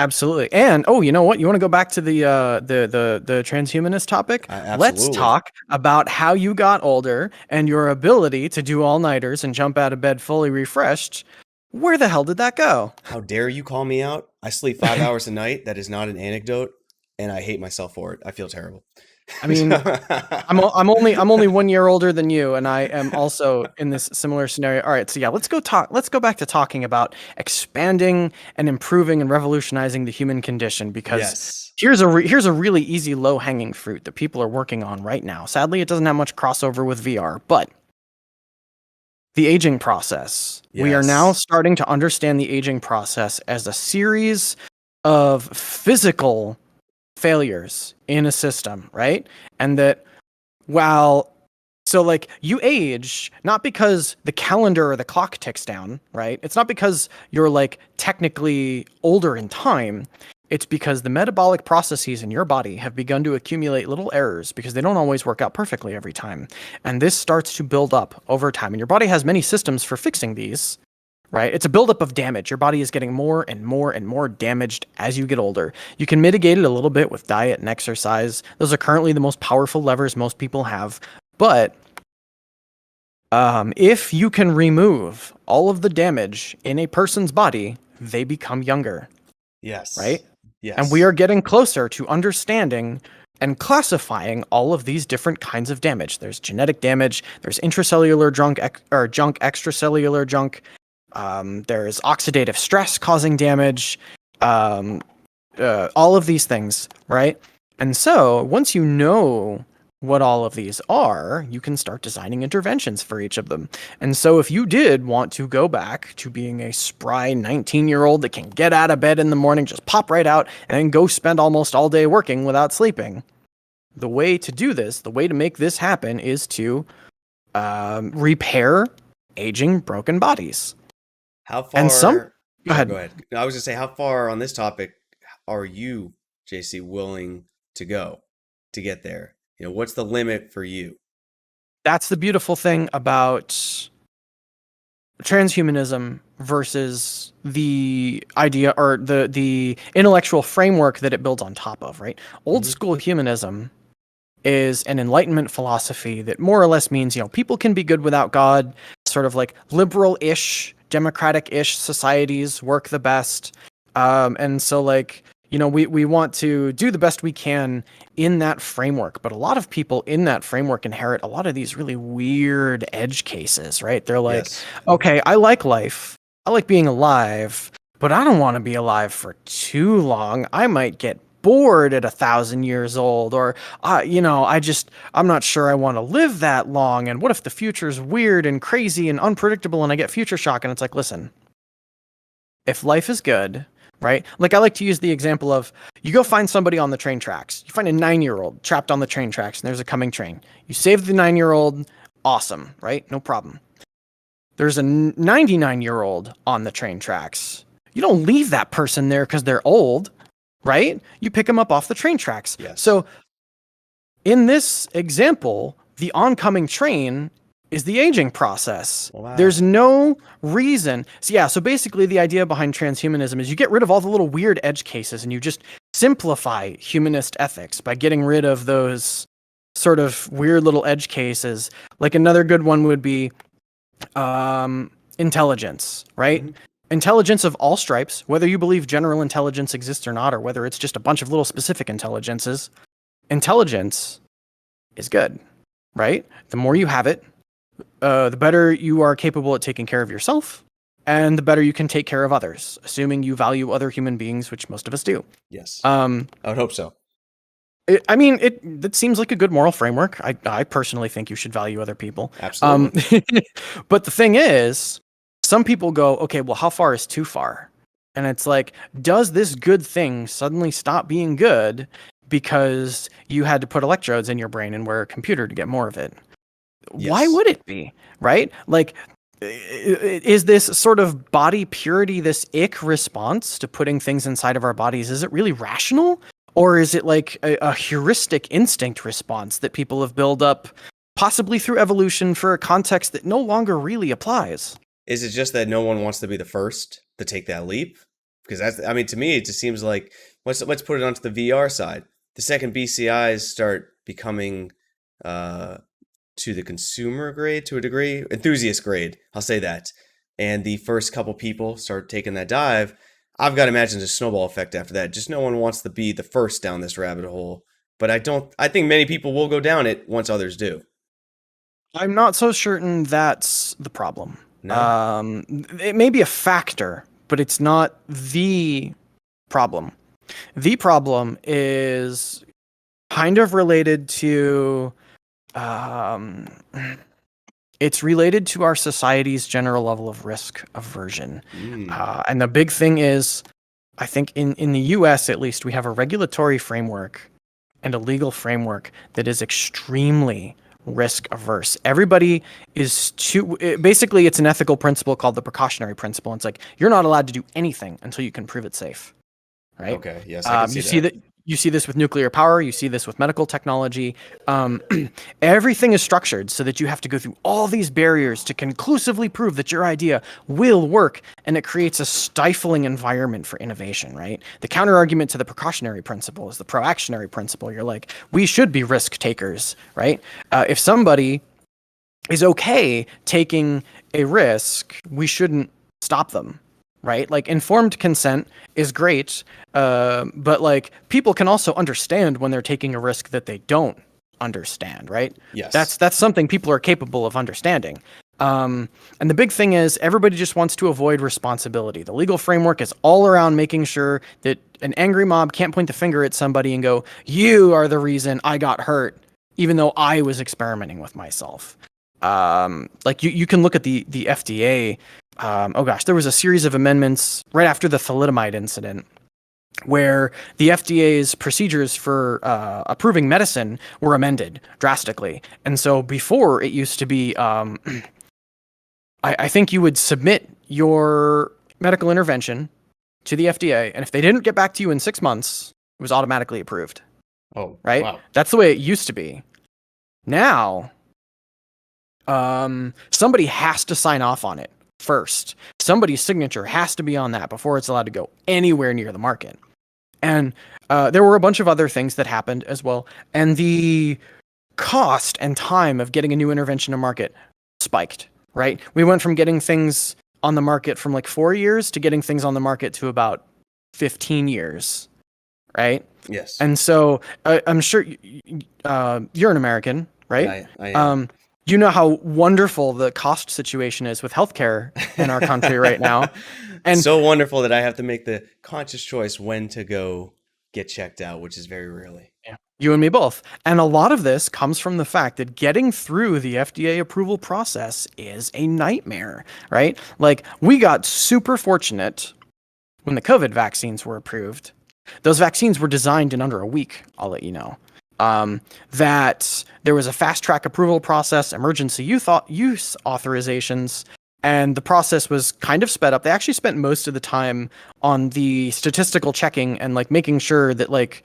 Absolutely. And you know what? You want to go back to the transhumanist topic? Let's Absolutely. talk about how you got older and your ability to do all-nighters and jump out of bed fully refreshed. Where the hell did that go? How dare you call me out? I sleep 5 hours a night. That is not an anecdote, and I hate myself for it. I feel terrible. I mean, I'm only 1 year older than you, and I am also in this similar scenario. All right, so yeah, let's go back to talking about expanding and improving and revolutionizing the human condition, because Yes. here's a really easy low hanging fruit that people are working on right now. Sadly, it doesn't have much crossover with VR, but the aging process. We are now Yes. starting to understand the aging process as a series of physical failures in a system, right? And that so like you age not because the calendar or the clock ticks down, right? It's not because you're like technically older in time. It's because the metabolic processes in your body have begun to accumulate little errors because they don't always work out perfectly every time. And this starts to build up over time. And your body has many systems for fixing these, right? It's a buildup of damage. Your body is getting more and more and more damaged as you get older. You can mitigate it a little bit with diet and exercise. Those are currently the most powerful levers most people have. But if you can remove all of the damage in a person's body, they become younger. Yes. Right? Yes. And we are getting closer to understanding and classifying all of these different kinds of damage. There's genetic damage, there's intracellular junk, extracellular junk. There's oxidative stress causing damage, all of these things, right? And so once you know what all of these are, you can start designing interventions for each of them. And so if you did want to go back to being a spry 19-year-old that can get out of bed in the morning, just pop right out, and then go spend almost all day working without sleeping, the way to do this, the way to make this happen is to repair aging, broken bodies. How far? And some, go ahead. Go ahead. I was gonna say, how far on this topic are you, JC, willing to go to get there? You know, what's the limit for you? That's the beautiful thing about transhumanism versus the idea or the intellectual framework that it builds on top of, right? Old school humanism is an enlightenment philosophy that more or less means, people can be good without God, sort of like liberal-ish, democratic-ish societies work the best. And so like, we want to do the best we can in that framework, but a lot of people in that framework inherit a lot of these really weird edge cases, right? They're like, Yes. okay, I like life, I like being alive, but I don't want to be alive for too long. I might get bored at 1,000 years old, or I'm not sure I want to live that long. And what if the future's weird and crazy and unpredictable and I get future shock? And it's like, listen, if life is good, right? Like I like to use the example of you go find somebody on the train tracks. You find a 9-year-old trapped on the train tracks and there's a coming train. You save the 9-year-old, awesome, right? No problem. There's a 99-year-old on the train tracks. You don't leave that person there because they're old, right? You pick them up off the train tracks. Yes. So in this example, the oncoming train is the aging process. Wow. There's no reason. So basically the idea behind transhumanism is you get rid of all the little weird edge cases and you just simplify humanist ethics by getting rid of those sort of weird little edge cases. Like another good one would be intelligence, right? Mm-hmm. Intelligence of all stripes, whether you believe general intelligence exists or not, or whether it's just a bunch of little specific intelligences, intelligence is good, right? The more you have it, the better you are capable at taking care of yourself, and the better you can take care of others, assuming you value other human beings, which most of us do. Yes. I would hope so. That seems like a good moral framework. I personally think you should value other people. Absolutely. But the thing is, some people go, okay, well, how far is too far? And it's like, does this good thing suddenly stop being good because you had to put electrodes in your brain and wear a computer to get more of it? Yes. Why would it be, right? Like, is this sort of body purity, this ick response to putting things inside of our bodies, is it really rational? Or is it like a heuristic instinct response that people have built up, possibly through evolution, for a context that no longer really applies? Is it just that no one wants to be the first to take that leap? Because I mean, to me, it just seems like let's put it onto the VR side. The second BCIs start becoming to the consumer grade to a degree, enthusiast grade, I'll say that, and the first couple people start taking that dive, I've got to imagine there's a snowball effect after that. Just no one wants to be the first down this rabbit hole. But I think many people will go down it once others do. I'm not so certain that's the problem. No? It may be a factor, but it's not the problem. The problem is kind of related to it's related to our society's general level of risk aversion. And the big thing is, I think in the US at least, we have a regulatory framework and a legal framework that is extremely risk averse. Everybody is basically, it's an ethical principle called the precautionary principle. It's like, you're not allowed to do anything until you can prove it safe. Right? Okay. Yes, I can see that. You see this with nuclear power. You see this with medical technology. Everything is structured so that you have to go through all these barriers to conclusively prove that your idea will work, and it creates a stifling environment for innovation, right? The counter argument to the precautionary principle is the proactionary principle. You're like, we should be risk takers, right? If somebody is okay taking a risk, we shouldn't stop them. Right? Like, informed consent is great, but like, people can also understand when they're taking a risk that they don't understand, right? Yes. That's something people are capable of understanding. And the big thing is, everybody just wants to avoid responsibility. The legal framework is all around making sure that an angry mob can't point the finger at somebody and go, "You are the reason I got hurt," even though I was experimenting with myself. Like, you can look at the FDA. There was a series of amendments right after the thalidomide incident where the FDA's procedures for approving medicine were amended drastically. And so before, it used to be, I think you would submit your medical intervention to the FDA, and if they didn't get back to you in 6 months, it was automatically approved. Oh, right? Wow. That's the way it used to be. Now, somebody has to sign off on it first. Somebody's signature has to be on that before it's allowed to go anywhere near the market. And there were a bunch of other things that happened as well. And the cost and time of getting a new intervention to market spiked, right? We went from getting things on the market from like 4 years to getting things on the market to about 15 years, right? Yes. And so I'm sure you're an American, right? I am. You know how wonderful the cost situation is with healthcare in our country right now. And so wonderful that I have to make the conscious choice when to go get checked out, which is very rarely. yeah, you and me both. And a lot of this comes from the fact that getting through the FDA approval process is a nightmare, right? Like, we got super fortunate when the COVID vaccines were approved. Those vaccines were designed in under a week, I'll let you know. That there was a fast track approval process, emergency use authorizations, and the process was kind of sped up. They actually spent most of the time on the statistical checking and like making sure that like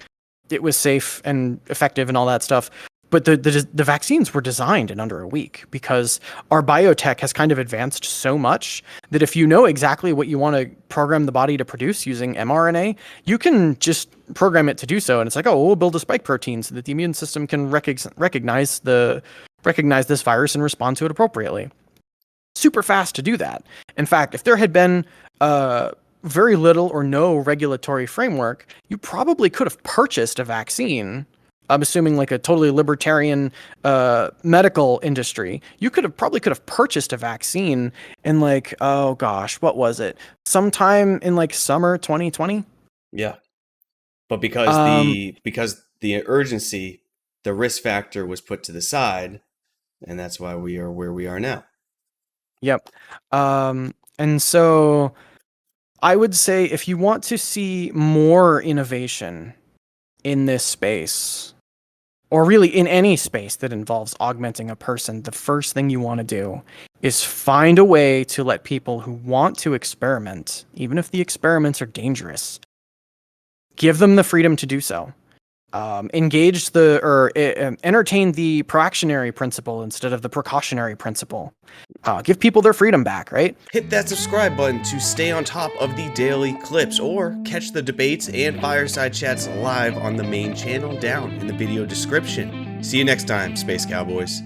it was safe and effective and all that stuff. But the vaccines were designed in under a week because our biotech has kind of advanced so much that if you know exactly what you want to program the body to produce using mRNA, you can just program it to do so. And it's like, oh, we'll build a spike protein so that the immune system can recognize this virus and respond to it appropriately. Super fast to do that. In fact, if there had been very little or no regulatory framework, you probably could have purchased a vaccine. I'm assuming like a totally libertarian medical industry. You probably could have purchased a vaccine in like, oh gosh, what was it? Sometime in like summer 2020. Yeah, but because the urgency, the risk factor was put to the side, and that's why we are where we are now. Yep. And so I would say if you want to see more innovation in this space, or really in any space that involves augmenting a person, the first thing you want to do is find a way to let people who want to experiment, even if the experiments are dangerous, give them the freedom to do so. Engage entertain the proactionary principle instead of the precautionary principle. Give people their freedom back, right? Hit that subscribe button to stay on top of the daily clips, or catch the debates and fireside chats live on the main channel down in the video description. See you next time, Space Cowboys.